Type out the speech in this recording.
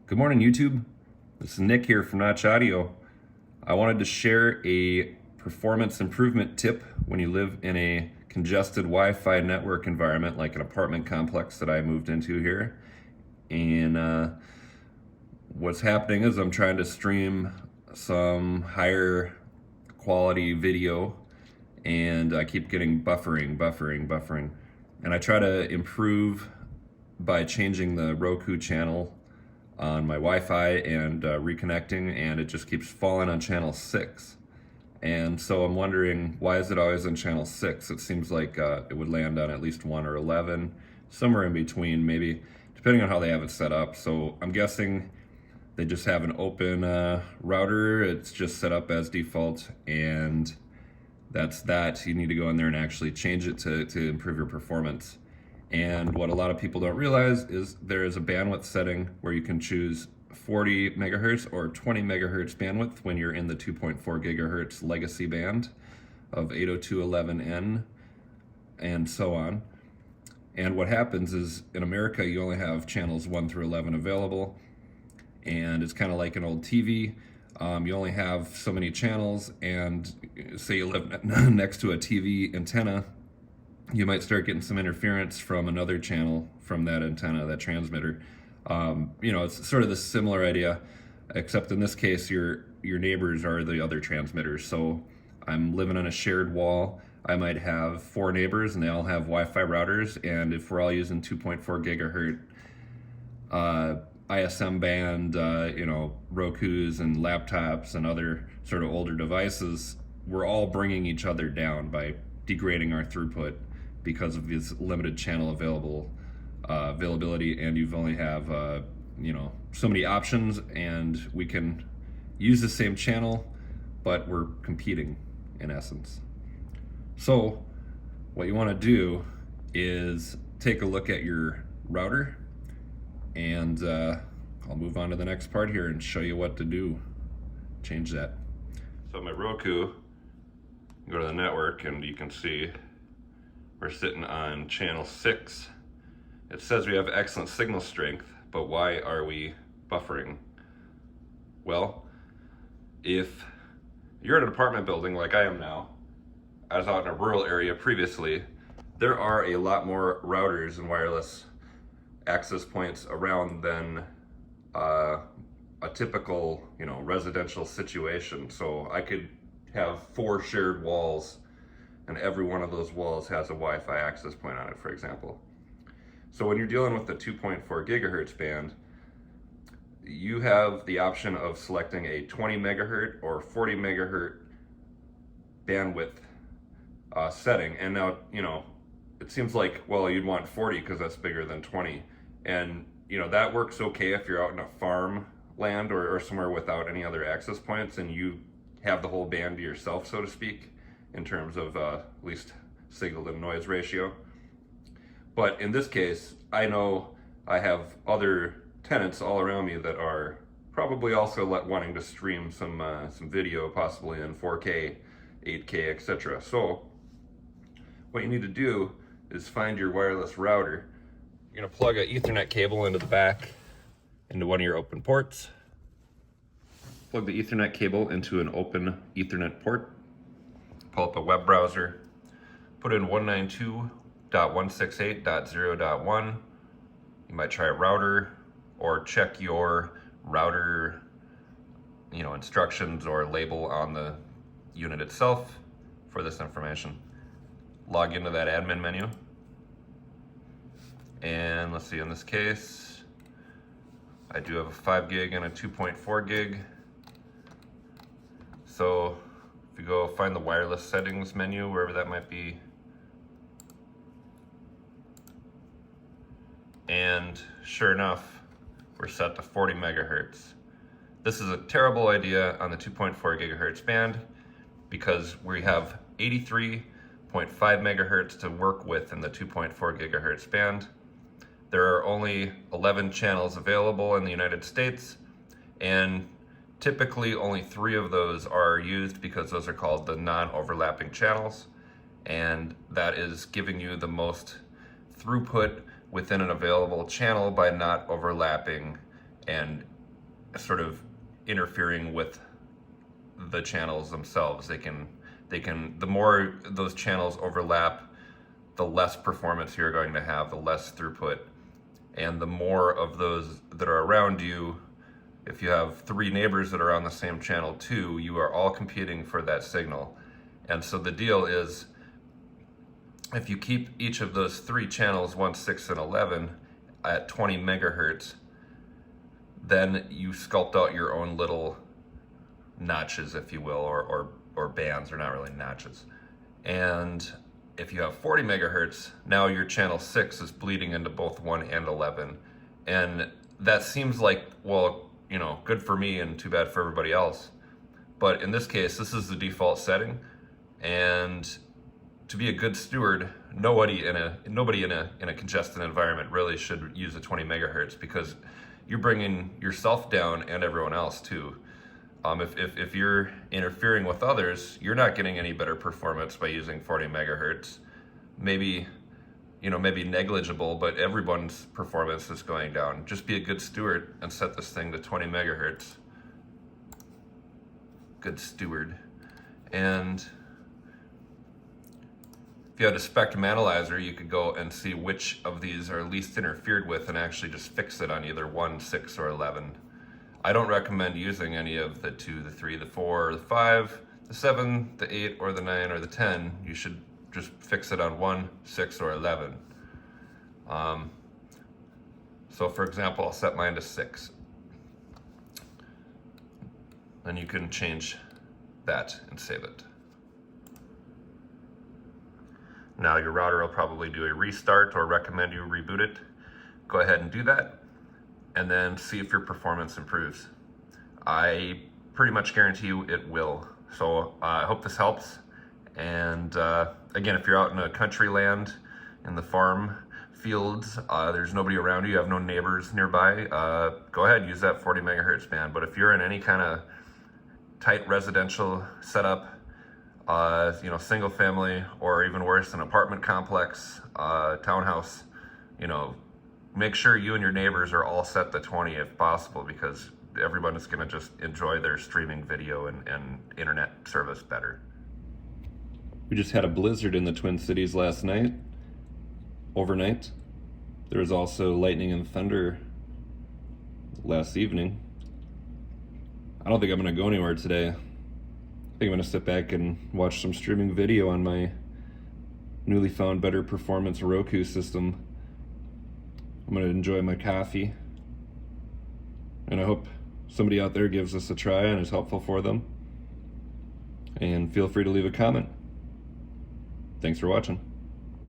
Good morning, YouTube. This is Nick here from Notch Audio. I wanted to share a performance improvement tip when you live in a congested Wi-Fi network environment like an apartment complex that I moved into here. And what's happening is I'm trying to stream some higher quality video and I keep getting buffering. And I try to improve by changing the Roku channel on my Wi-Fi and reconnecting, and it just keeps falling on channel 6. And so I'm wondering, why is it always on channel 6? It seems like it would land on at least 1 or 11, somewhere in between, maybe, depending on how they have it set up. So I'm guessing they just have an open router. It's just set up as default, and that's that. You need to go in there and actually change it to improve your performance. And what a lot of people don't realize is there is a bandwidth setting where you can choose 40 megahertz or 20 megahertz bandwidth when you're in the 2.4 gigahertz legacy band of 802.11n and so on. And what happens is in America you only have channels 1 through 11 available, and it's kind of like an old TV. You only have so many channels, and say you live next to a TV antenna, you might start getting some interference from another channel from that antenna, that transmitter. It's sort of the similar idea, except in this case, your neighbors are the other transmitters. So I'm living on a shared wall. I might have 4 neighbors and they all have Wi-Fi routers. And if we're all using 2.4 gigahertz ISM band, Rokus and laptops and other sort of older devices, we're all bringing each other down by degrading our throughput because of this limited channel availability, and you've only have so many options, and we can use the same channel, but we're competing in essence. So what you want to do is take a look at your router, and I'll move on to the next part here and show you what to do. Change that. So my Roku, go to the network and you can see we're sitting on channel 6. It says we have excellent signal strength, but why are we buffering? Well, if you're in an apartment building like I am now, I was out in a rural area previously, there are a lot more routers and wireless access points around than a typical, residential situation. So I could have 4 shared walls, and every one of those walls has a Wi-Fi access point on it, for example. So when you're dealing with the 2.4 gigahertz band, you have the option of selecting a 20 megahertz or 40 megahertz bandwidth setting. And now, it seems like, well, you'd want 40 because that's bigger than 20. And, that works okay if you're out in a farm land or somewhere without any other access points and you have the whole band to yourself, so to speak, in terms of at least signal to noise ratio. But in this case, I know I have other tenants all around me that are probably also wanting to stream some video, possibly in 4K, 8K, etc. So what you need to do is find your wireless router. You're gonna plug an Ethernet cable into the back, into one of your open ports. Plug the Ethernet cable into an open Ethernet port. Pull up a web browser, put in 192.168.0.1. You might try a router, or check your router, instructions or label on the unit itself for this information. Log into that admin menu. And let's see, in this case, I do have a 5 gig and a 2.4 gig. So if you go find the wireless settings menu, wherever that might be, and sure enough, we're set to 40 megahertz. This is a terrible idea on the 2.4 gigahertz band because we have 83.5 megahertz to work with in the 2.4 gigahertz band. There are only 11 channels available in the United States, and typically only 3 of those are used because those are called the non-overlapping channels, and that is giving you the most throughput within an available channel by not overlapping and sort of interfering with the channels themselves. They can, the more those channels overlap, the less performance you're going to have, the less throughput. And the more of those that are around you, if you have 3 neighbors that are on the same channel too, you are all competing for that signal. And so the deal is, if you keep each of those 3 channels, 1, 6, and 11, at 20 megahertz, then you sculpt out your own little notches, if you will, or bands. They're not really notches. And if you have 40 megahertz, now your channel 6 is bleeding into both 1 and 11. And that seems like, well, you know, good for me and too bad for everybody else. But in this case, this is the default setting. And to be a good steward, nobody in a congested environment really should use a 20 megahertz, because you're bringing yourself down and everyone else too. If you're interfering with others, you're not getting any better performance by using 40 megahertz. Maybe, you know, maybe negligible, but everyone's performance is going down. Just be a good steward and set this thing to 20 megahertz. Good steward. And if you had a spectrum analyzer, you could go and see which of these are least interfered with and actually just fix it on either 1, 6, or 11. I don't recommend using any of the 2, the 3, the 4, the 5, the 7, the 8, or the 9, or the 10. You should just fix it on 1, 6, or 11. So for example, I'll set mine to 6. Then you can change that and save it. Now your router will probably do a restart or recommend you reboot it. Go ahead and do that, and then see if your performance improves. I pretty much guarantee you it will. So I hope this helps. And again, if you're out in a country land, in the farm fields, there's nobody around you, you have no neighbors nearby, go ahead, use that 40 megahertz band. But if you're in any kind of tight residential setup, you know, single family, or even worse, an apartment complex, townhouse, you know, make sure you and your neighbors are all set to 20 if possible, because everyone is going to just enjoy their streaming video and internet service better. We just had a blizzard in the Twin Cities last night, overnight. There was also lightning and thunder last evening. I don't think I'm going to go anywhere today. I think I'm going to sit back and watch some streaming video on my newly found better performance Roku system. I'm going to enjoy my coffee, and I hope somebody out there gives us a try and is helpful for them. And feel free to leave a comment. Thanks for watching.